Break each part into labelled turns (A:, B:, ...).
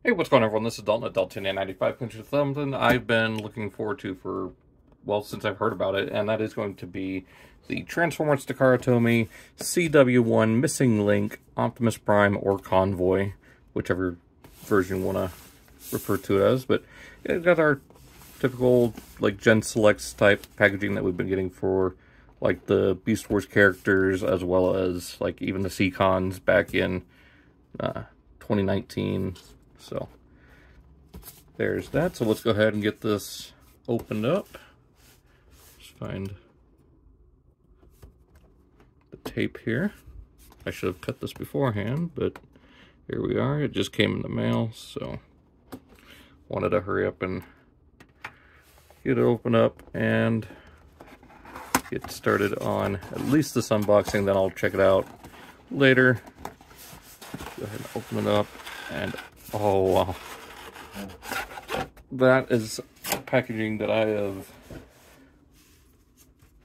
A: Hey, what's going on, everyone? This is Dalton at Dalton95. Pinch of something I've been looking forward to for, well, since I've heard about it, and that is going to be the Transformers Takara Tomy CW1 Missing Link Optimus Prime or Convoy, whichever version you want to refer to it as. But it's got our typical, like, Gen Selects type packaging that we've been getting for, like, the Beast Wars characters, as well as, like, even the C-Cons back in 2019. So there's that. So let's go ahead and get this opened up. Just find the tape here. I should have cut this beforehand, but here we are. It just came in the mail, so wanted to hurry up and get it open up and get started on at least this unboxing. Then I'll check it out later. Go ahead and open it up, and oh wow, that is packaging that I have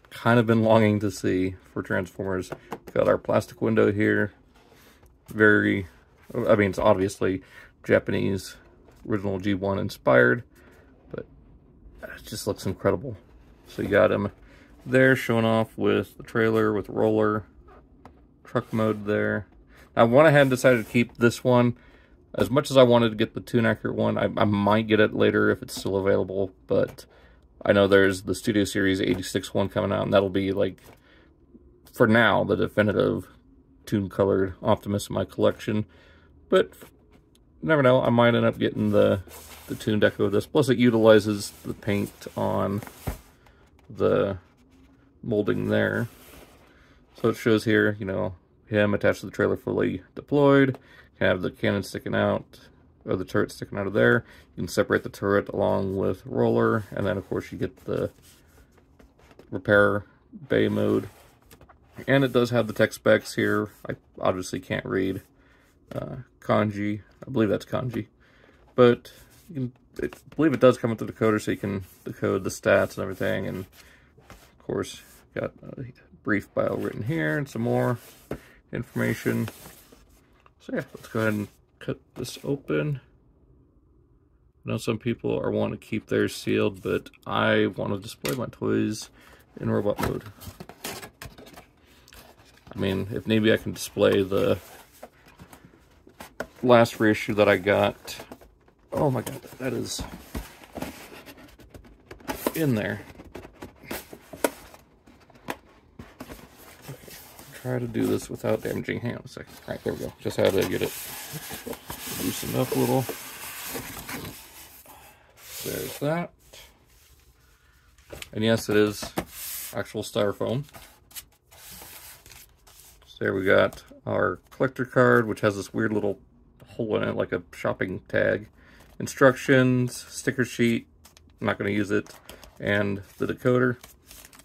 A: kind of been longing to see for Transformers. Got our plastic window here. Very, I mean, it's obviously Japanese original G1 inspired, but it just looks incredible. So you got him there showing off with the trailer, with roller, truck mode there. I went ahead and decided to keep this one. As much as I wanted to get the Toon Accurate one, I might get it later if it's still available, but I know there's the Studio Series 86 one coming out, and that'll be, like, for now, the definitive Toon-colored Optimus in my collection. But you never know, I might end up getting the Toon deco of this. Plus, it utilizes the paint on the molding there. So it shows here, you know, him attached to the trailer fully deployed. You have the cannon sticking out, or the turret sticking out of there. You can separate the turret along with roller, and then of course you get the repair bay mode. And it does have the tech specs here. I obviously can't read kanji. I believe that's kanji. But you can, I believe it does come with the decoder, so you can decode the stats and everything. And of course, got a brief bio written here and some more information. So yeah, let's go ahead and cut this open. I know some people are wanting to keep theirs sealed, but I want to display my toys in robot mode. I mean, if maybe I can display the last reissue that I got. Oh my god, that is in there. Try to do this without damaging. Hang on a second. All right, there we go. Just had to get it loosened up a little. There's that. And yes, it is actual styrofoam. So there we got our collector card, which has this weird little hole in it, like a shopping tag. Instructions, sticker sheet. I'm not going to use it. And the decoder.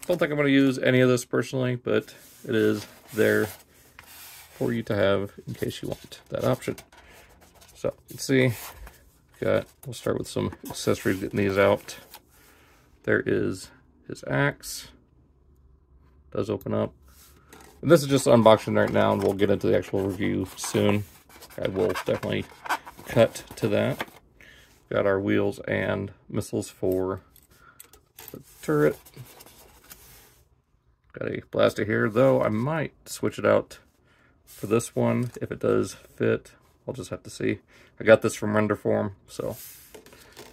A: Don't think I'm going to use any of this personally, but it is there for you to have in case you want that option. So you can see, we'll start with some accessories, getting these out. There is his axe. Does open up. And this is just unboxing right now, and we'll get into the actual review soon. I will definitely cut to that. Got our wheels and missiles for the turret. Got a blaster here, though I might switch it out for this one if it does fit. I'll just have to see. I got this from Render Form, so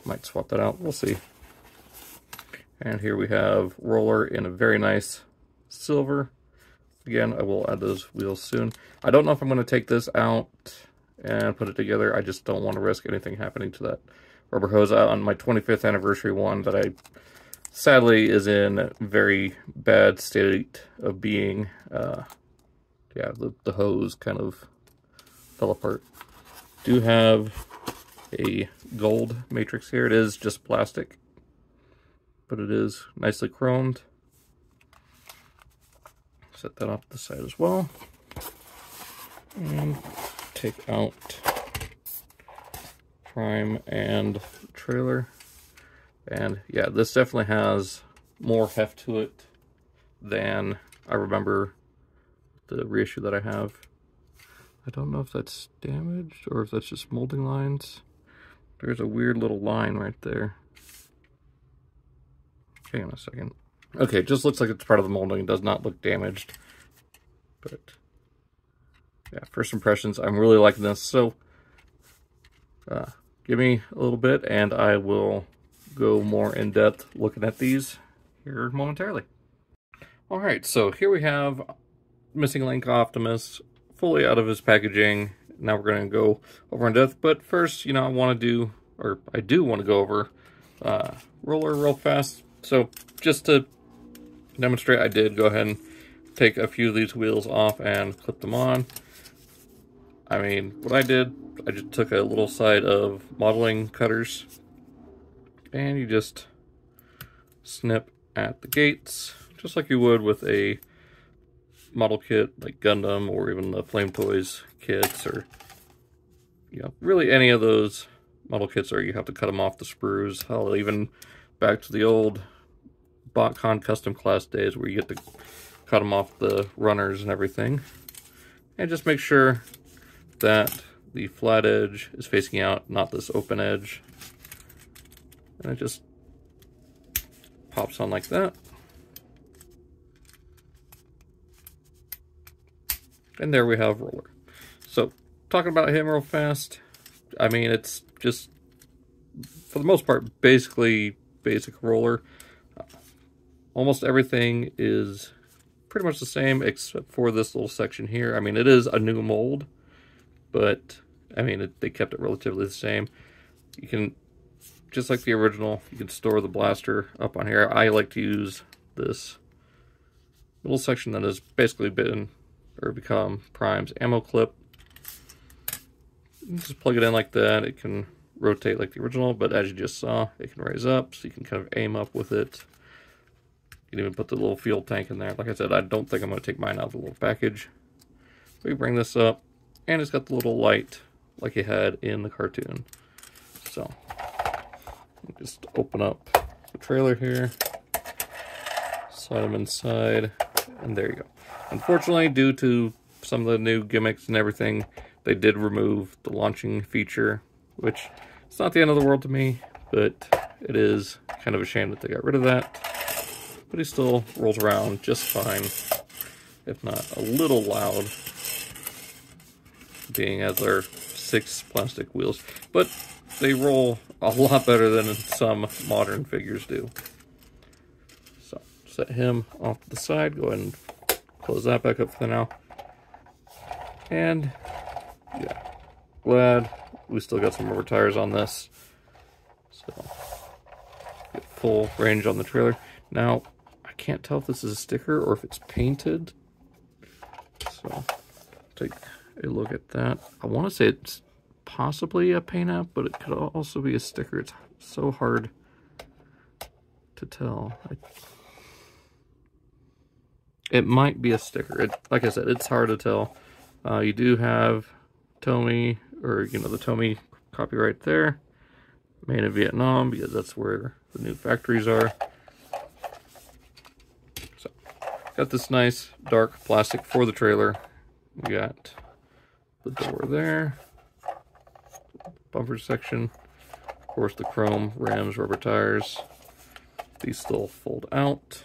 A: might swap that out. We'll see. And here we have roller in a very nice silver. Again, I will add those wheels soon. I don't know if I'm going to take this out and put it together. I just don't want to risk anything happening to that rubber hose. On my 25th anniversary one that I sadly is in very bad state of being. Yeah, the hose kind of fell apart. Do have a gold matrix here. It is just plastic, but it is nicely chromed. Set that off to the side as well. And take out Prime and trailer. And yeah, this definitely has more heft to it than I remember the reissue that I have. I don't know if that's damaged or if that's just molding lines. There's a weird little line right there. Hang on a second. Okay, it just looks like it's part of the molding. It does not look damaged. But yeah, first impressions, I'm really liking this. So give me a little bit and I will go more in depth looking at these here momentarily. All right, so here we have Missing Link Optimus fully out of his packaging. Now we're going to go over in depth, but first, you know, I do want to go over Roller real fast. So just to demonstrate, I did go ahead and take a few of these wheels off and clip them on. I mean, what I did, I just took a little side of modeling cutters and you just snip at the gates, just like you would with a model kit like Gundam or even the Flame Toys kits, or you know, really any of those model kits where you have to cut them off the sprues. Hell, even back to the old BotCon custom class days where you get to cut them off the runners and everything. And just make sure that the flat edge is facing out, not this open edge. And it just pops on like that. And there we have Roller. So, talking about him real fast, I mean, it's just, for the most part, basically basic Roller. Almost everything is pretty much the same, except for this little section here. I mean, it is a new mold, but, I mean, they kept it relatively the same. You can, just like the original, you can store the blaster up on here. I like to use this little section that has basically become Prime's ammo clip. You just plug it in like that. It can rotate like the original, but as you just saw, it can raise up, so you can kind of aim up with it. You can even put the little fuel tank in there. Like I said, I don't think I'm going to take mine out of the little package. We bring this up, and it's got the little light like it had in the cartoon. So, just open up the trailer here, slide them inside, and there you go. Unfortunately, due to some of the new gimmicks and everything, they did remove the launching feature, which it's not the end of the world to me, but it is kind of a shame that they got rid of that. But he still rolls around just fine, if not a little loud, being as they're 6 plastic wheels. But they roll a lot better than some modern figures do. So, set him off to the side, go ahead and close that back up for now. And yeah, glad we still got some rubber tires on this. So get full range on the trailer. Now, I can't tell if this is a sticker or if it's painted. So take a look at that. I want to say it's possibly a paint app, but it could also be a sticker. It's so hard to tell. It might be a sticker. Like I said, it's hard to tell. You do have Tomy, or you know, the Tomy copyright there. Made in Vietnam, because that's where the new factories are. So, got this nice dark plastic for the trailer. We got the door there, bumper section, of course the chrome rims, rubber tires. These still fold out,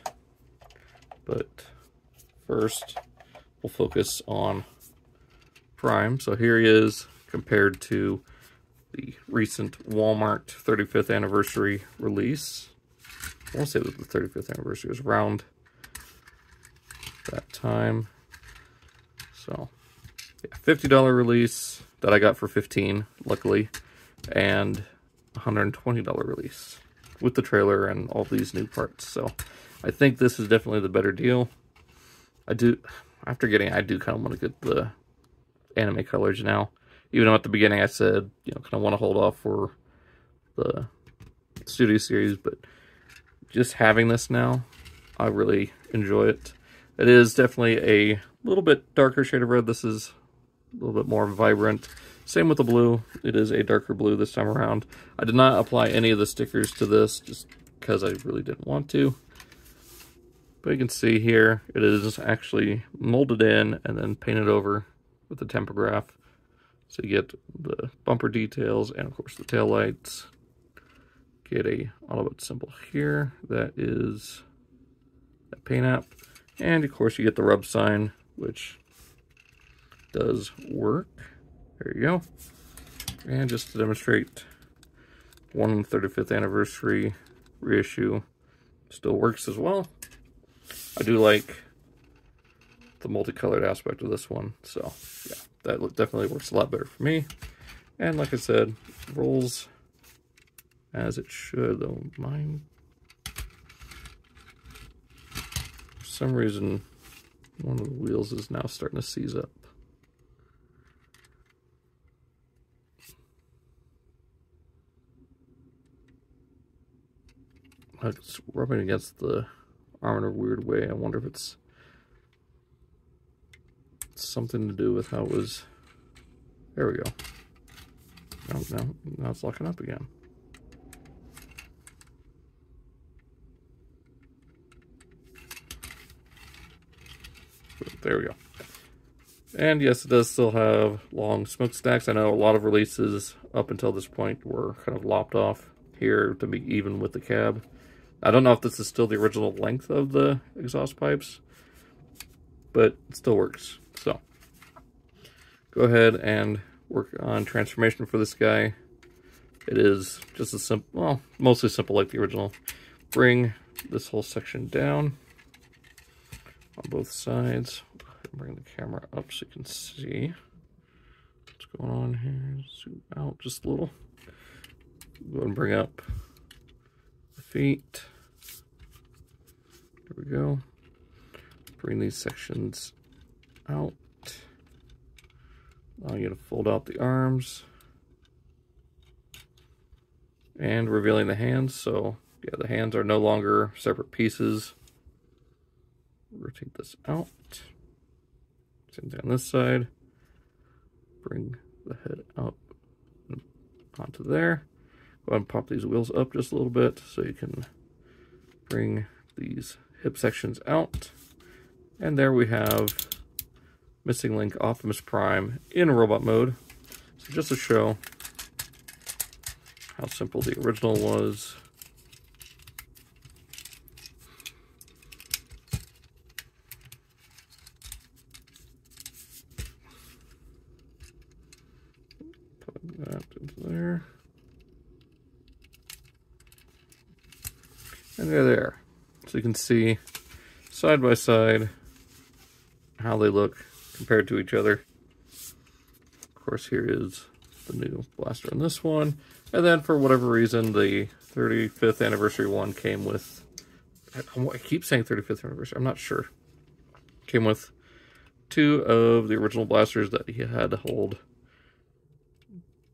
A: but first we'll focus on Prime. So here he is compared to the recent Walmart 35th anniversary release. I want to say it was the 35th anniversary. It was around that time. So, yeah, $50 release that I got for $15, luckily, and $120 release with the trailer and all these new parts. So, I think this is definitely the better deal. I do kind of want to get the anime colors now. Even though at the beginning I said, you know, kind of want to hold off for the Studio Series, but just having this now, I really enjoy it. It is definitely a little bit darker shade of red. This is a little bit more vibrant. Same with the blue. It is a darker blue this time around. I did not apply any of the stickers to this just because I really didn't want to. But you can see here, it is actually molded in and then painted over with the tempograph. So you get the bumper details and of course the tail lights. Get a Autobot symbol here. That is a paint app. And of course you get the rub sign, which does work. There you go. And just to demonstrate, 135th anniversary reissue still works as well. I do like the multicolored aspect of this one, so yeah, that definitely works a lot better for me. And like I said, rolls as it should, though mine, for some reason, one of the wheels is now starting to seize up. It's rubbing against the arm in a weird way. I wonder if it's something to do with how it was. There we go. Now it's locking up again. There we go. And yes, it does still have long smokestacks. I know a lot of releases up until this point were kind of lopped off here to be even with the cab. I don't know if this is still the original length of the exhaust pipes, but it still works. So go ahead and work on transformation for this guy. It is just a simple, well, mostly simple like the original. Bring this whole section down on both sides. Bring the camera up so you can see what's going on here. Zoom out just a little. Go ahead and bring up the feet. There we go. Bring these sections out. Allow you to fold out the arms. And revealing the hands. So yeah, the hands are no longer separate pieces. Rotate this out. Same thing on this side. Bring the head up onto there. Go ahead and pop these wheels up just a little bit so you can bring these hip sections out. And there we have Missing Link Optimus Prime in robot mode. So just to show how simple the original was. Put that into there. And they're there. So you can see side by side how they look compared to each other. Of course, here is the new blaster in this one. And then for whatever reason, the 35th anniversary one came with, I keep saying 35th anniversary, I'm not sure. Came with two of the original blasters that he had to hold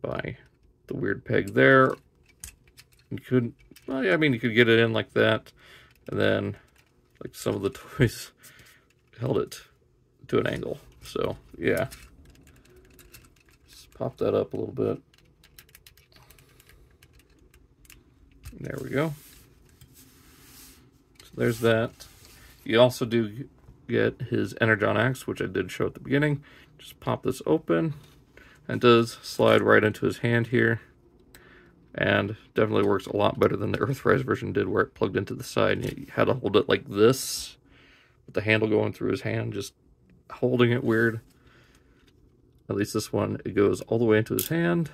A: by the weird peg there. You couldn't, well, yeah, I mean, you could get it in like that. And then, like some of the toys held it to an angle. So, yeah. Just pop that up a little bit. There we go. So there's that. You also do get his Energon axe, which I did show at the beginning. Just pop this open. And it does slide right into his hand here. And definitely works a lot better than the Earthrise version did, where it plugged into the side and you had to hold it like this, with the handle going through his hand, just holding it weird. At least this one, it goes all the way into his hand,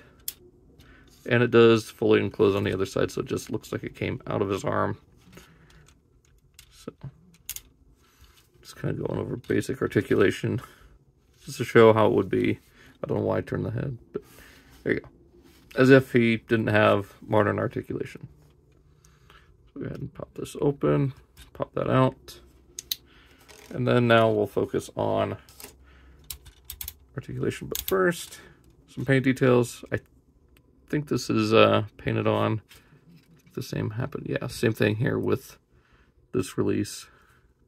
A: and it does fully enclose on the other side, so it just looks like it came out of his arm. So, just kind of going over basic articulation, just to show how it would be. I don't know why I turned the head, but there you go. As if he didn't have modern articulation. So go ahead and pop this open, pop that out. And then now we'll focus on articulation. But first, some paint details. I think this is painted on. I think the same happened. Yeah, same thing here with this release.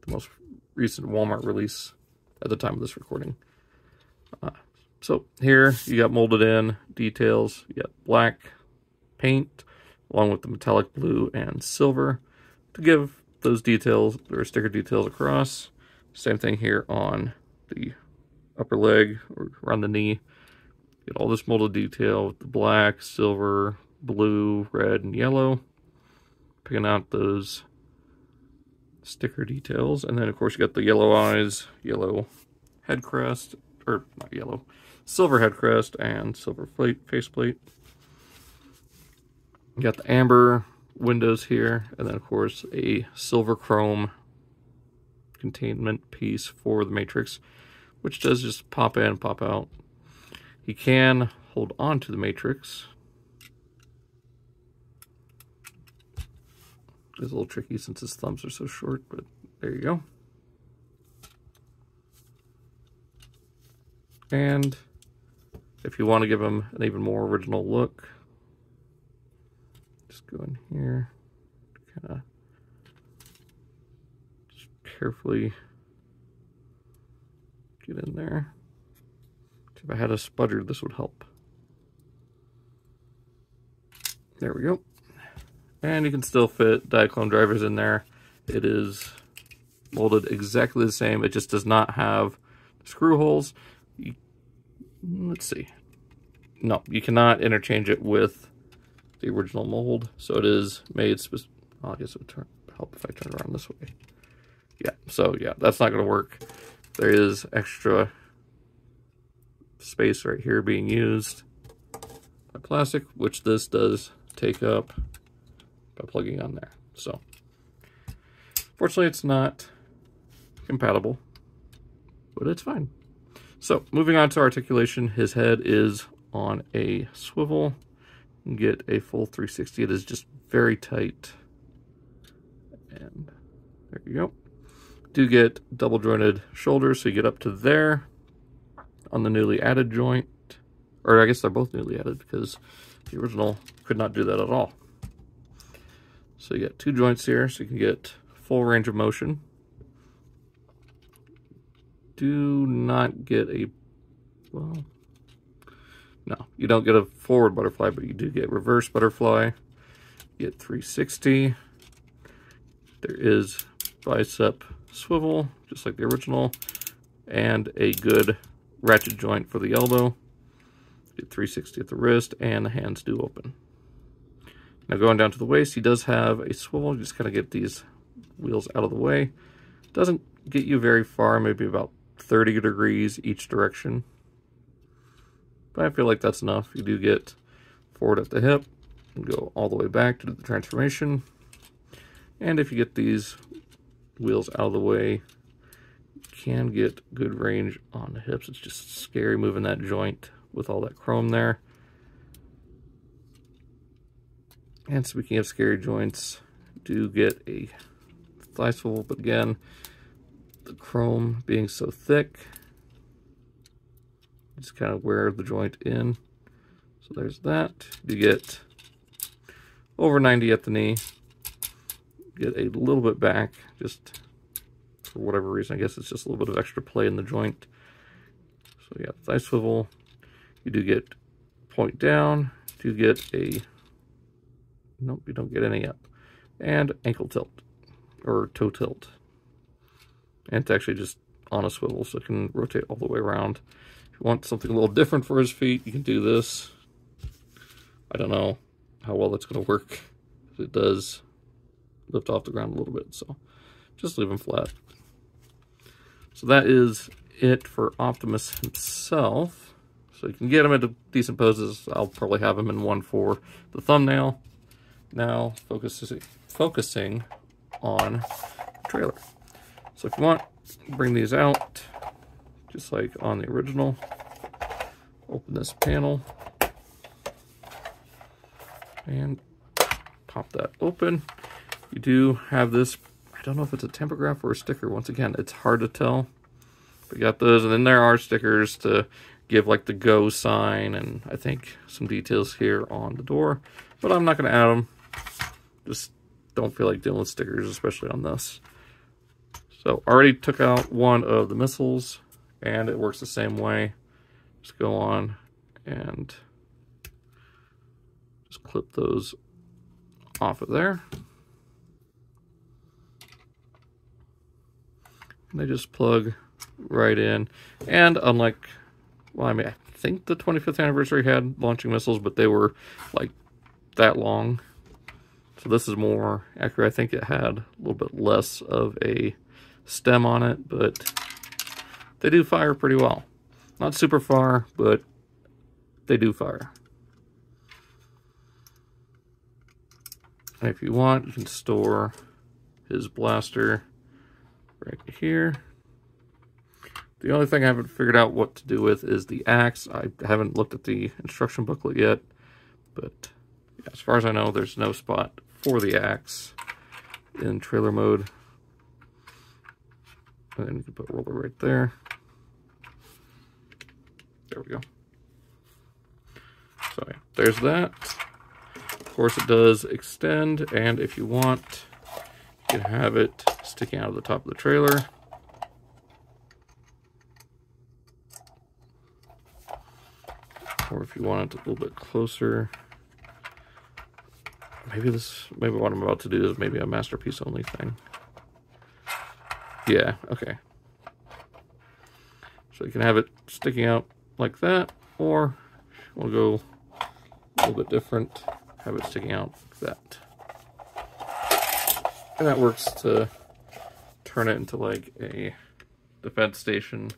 A: The most recent Walmart release at the time of this recording. So here you got molded in details. You got black paint along with the metallic blue and silver to give those details, or sticker details across. Same thing here on the upper leg or around the knee. Get all this molded detail with the black, silver, blue, red, and yellow. Picking out those sticker details. And then, of course, you got the yellow eyes, yellow head crest, or not yellow, silver head crest, and silver faceplate. You got the amber windows here, and then, of course, a silver chrome containment piece for the Matrix, which does just pop in, pop out. You can hold on to the Matrix. It's a little tricky since his thumbs are so short, but there you go. And if you want to give him an even more original look, just go in here, kind of just carefully get in there. If I had a spudger, this would help. There we go. And you can still fit Diaclone drivers in there. It is molded exactly the same. It just does not have screw holes. Let's see. No, you cannot interchange it with the original mold. So it is made I guess it would help if I turn it around this way. Yeah, so yeah, that's not going to work. There is extra space right here being used by plastic, which this does take up by plugging on there. So fortunately it's not compatible, but it's fine. So moving on to articulation, his head is on a swivel. You can get a full 360. It is just very tight. And there you go. Do get double jointed shoulders, so you get up to there on the newly added joint. Or I guess they're both newly added because the original could not do that at all. So you get two joints here, so you can get full range of motion. Do not get a, well, no, you don't get a forward butterfly, but you do get reverse butterfly. You get 360. There is bicep swivel, just like the original, and a good ratchet joint for the elbow. Get 360 at the wrist, and the hands do open. Now going down to the waist, he does have a swivel. You just kind of get these wheels out of the way. Doesn't get you very far, maybe about 30 degrees each direction. But I feel like that's enough. You do get forward at the hip and go all the way back to do the transformation. And if you get these wheels out of the way, you can get good range on the hips. It's just scary moving that joint with all that chrome there. And speaking of scary joints, do get a thigh swivel, but again, the chrome being so thick, just kind of wear the joint in. So there's that. You get over 90 at the knee. Get a little bit back, just for whatever reason. I guess it's just a little bit of extra play in the joint. So yeah, thigh swivel. You do get point down. You get a, nope, you don't get any up. And ankle tilt, or toe tilt. And it's actually just on a swivel, so it can rotate all the way around. If you want something a little different for his feet, you can do this. I don't know how well that's going to work. It does lift off the ground a little bit, so just leave him flat. So that is it for Optimus himself. So you can get him into decent poses. I'll probably have him in one for the thumbnail. Now focusing on the trailer. So if you want, bring these out, just like on the original. Open this panel and pop that open. You do have this, I don't know if it's a tempograph or a sticker. Once again, it's hard to tell. We got those, and then there are stickers to give like the go sign, and I think some details here on the door, but I'm not going to add them. Just don't feel like dealing with stickers, especially on this. So already took out one of the missiles, and it works the same way. Just go on and just clip those off of there. And they just plug right in. And unlike, well, I mean, I think the 25th anniversary had launching missiles, but they were like that long. So this is more accurate. I think it had a little bit less of a stem on it, but they do fire pretty well. Not super far, but they do fire. And if you want, you can store his blaster right here. The only thing I haven't figured out what to do with is the axe. I haven't looked at the instruction booklet yet, but yeah, as far as I know, there's no spot for the axe in trailer mode. And then you can put roller right there. There we go. So yeah, there's that. Of course, it does extend, and if you want, you can have it sticking out of the top of the trailer. Or if you want it a little bit closer, maybe what I'm about to do is maybe a masterpiece only thing. Yeah, okay. So you can have it sticking out like that, or we'll go a little bit different, have it sticking out like that. And that works to turn it into like a defense station.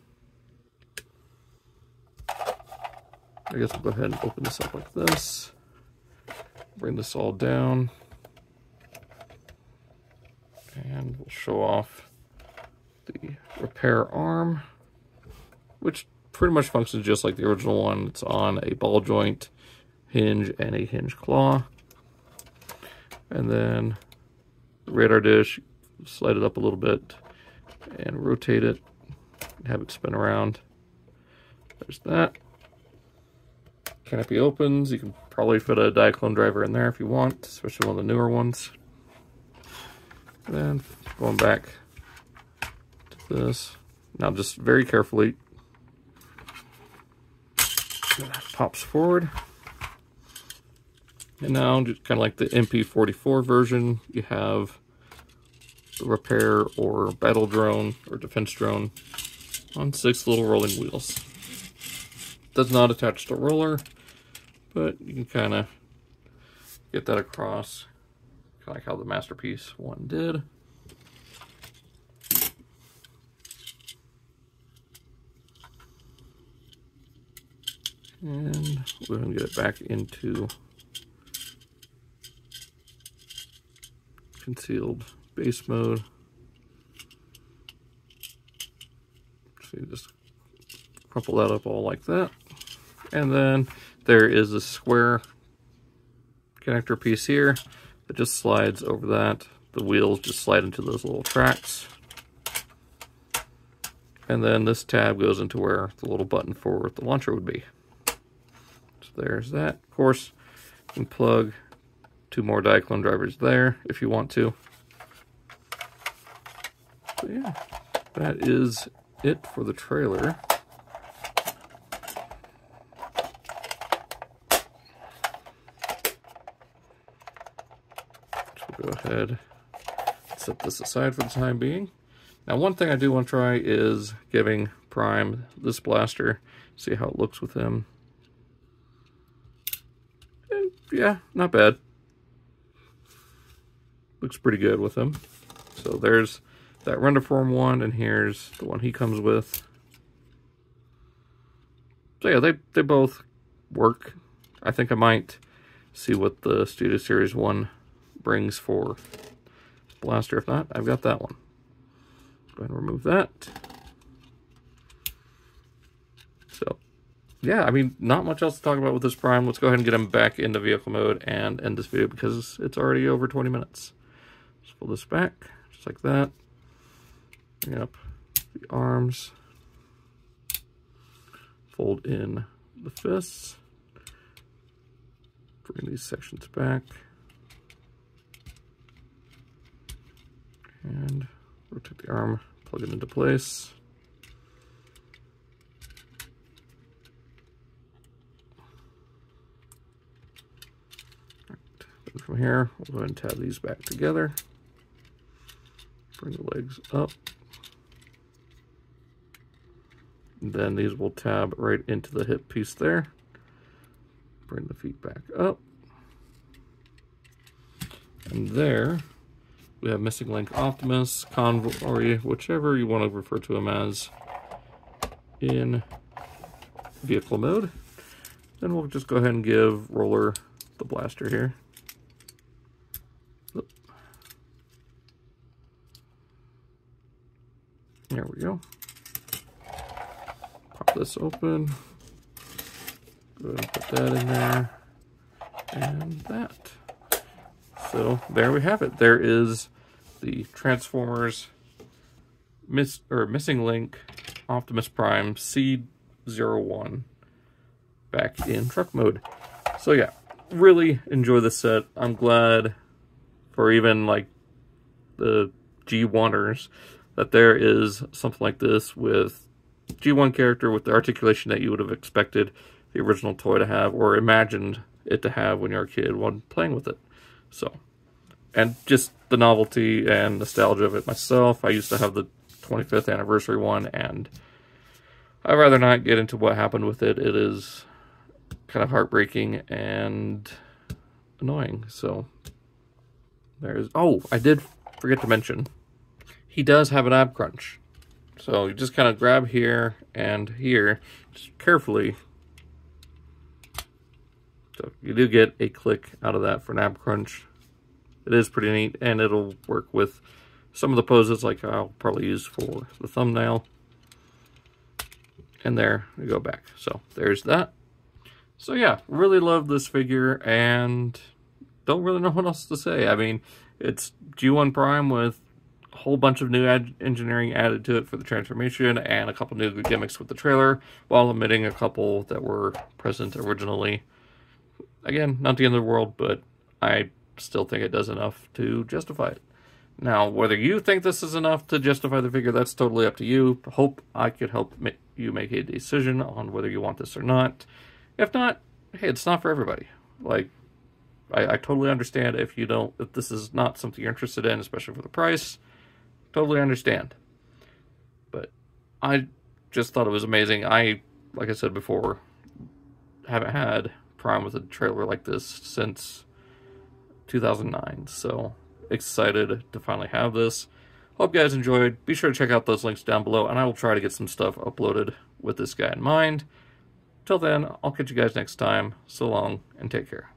A: I guess we'll go ahead and open this up like this. Bring this all down. And we'll show off the repair arm, which pretty much functions just like the original one. It's on a ball joint hinge and a hinge claw. And then the radar dish, slide it up a little bit and rotate it and have it spin around. There's that. Canopy opens. You can probably fit a diaclone driver in there if you want, especially one of the newer ones. And then going back to this. Now just very carefully, that pops forward. And now, just kind of like the MP44 version, you have the repair or battle drone or defense drone on 6 little rolling wheels. Does not attach to roller, but you can kind of get that across, kind of like how the Masterpiece one did. And we're going to get it back into concealed base mode. So you just crumple that up all like that. And then there is a square connector piece here that just slides over that. The wheels just slide into those little tracks. And then this tab goes into where the little button for the launcher would be. So there's that. Of course, you can plug 2 more diaclone drivers there if you want to. So yeah, that is it for the trailer. So we'll go ahead and set this aside for the time being. Now, one thing I do want to try is giving Prime this blaster, see how it looks with him. And yeah, not bad. Looks pretty good with him. So there's that render form one, and here's the one he comes with. So yeah, they both work. I think I might see what the Studio Series 1 brings for blaster. If not, I've got that one. Go ahead and remove that. So yeah, I mean, not much else to talk about with this Prime. Let's go ahead and get him back into vehicle mode and end this video because it's already over 20 minutes. Just pull this back, just like that. Bring up the arms. Fold in the fists. Bring these sections back. And rotate the arm, plug it into place. And from here, we'll go ahead and tab these back together. Bring the legs up. And then these will tab right into the hip piece there. Bring the feet back up. And there we have Missing Link Optimus, Convoy, whichever you want to refer to him as, in vehicle mode. Then we'll just go ahead and give Roller the blaster here. Oop. There we go. Pop this open. Go ahead and put that in there. And that. So there we have it. There is the Transformers Missing Link Optimus Prime C-01 back in truck mode. So yeah, really enjoy this set. I'm glad for even like the G1ers that there is something like this with G1 character with the articulation that you would have expected the original toy to have or imagined it to have when you're a kid when playing with it. So, and just the novelty and nostalgia of it myself. I used to have the 25th anniversary one, and I'd rather not get into what happened with it. It is kind of heartbreaking and annoying. So there's, oh, I did forget to mention, he does have an ab crunch. So you just kind of grab here and here, just carefully. So you do get a click out of that for an ab crunch. It is pretty neat, and it'll work with some of the poses like I'll probably use for the thumbnail. And there we go back. So there's that. So yeah, really love this figure and don't really know what else to say. I mean, it's G1 Prime with a whole bunch of new engineering added to it for the transformation and a couple new gimmicks with the trailer while omitting a couple that were present originally. Again, not the end of the world, but I still think it does enough to justify it. Now, whether you think this is enough to justify the figure, that's totally up to you. Hope I could help you make a decision on whether you want this or not. If not, hey, it's not for everybody. Like, I totally understand if this is not something you're interested in, especially for the price. Totally understand. But I just thought it was amazing. Like I said before, haven't had Prime with a trailer like this since 2009, so excited to finally have this. Hope you guys enjoyed. Be sure to check out those links down below, and I will try to get some stuff uploaded with this guy in mind. Till then, I'll catch you guys next time. So long, and take care.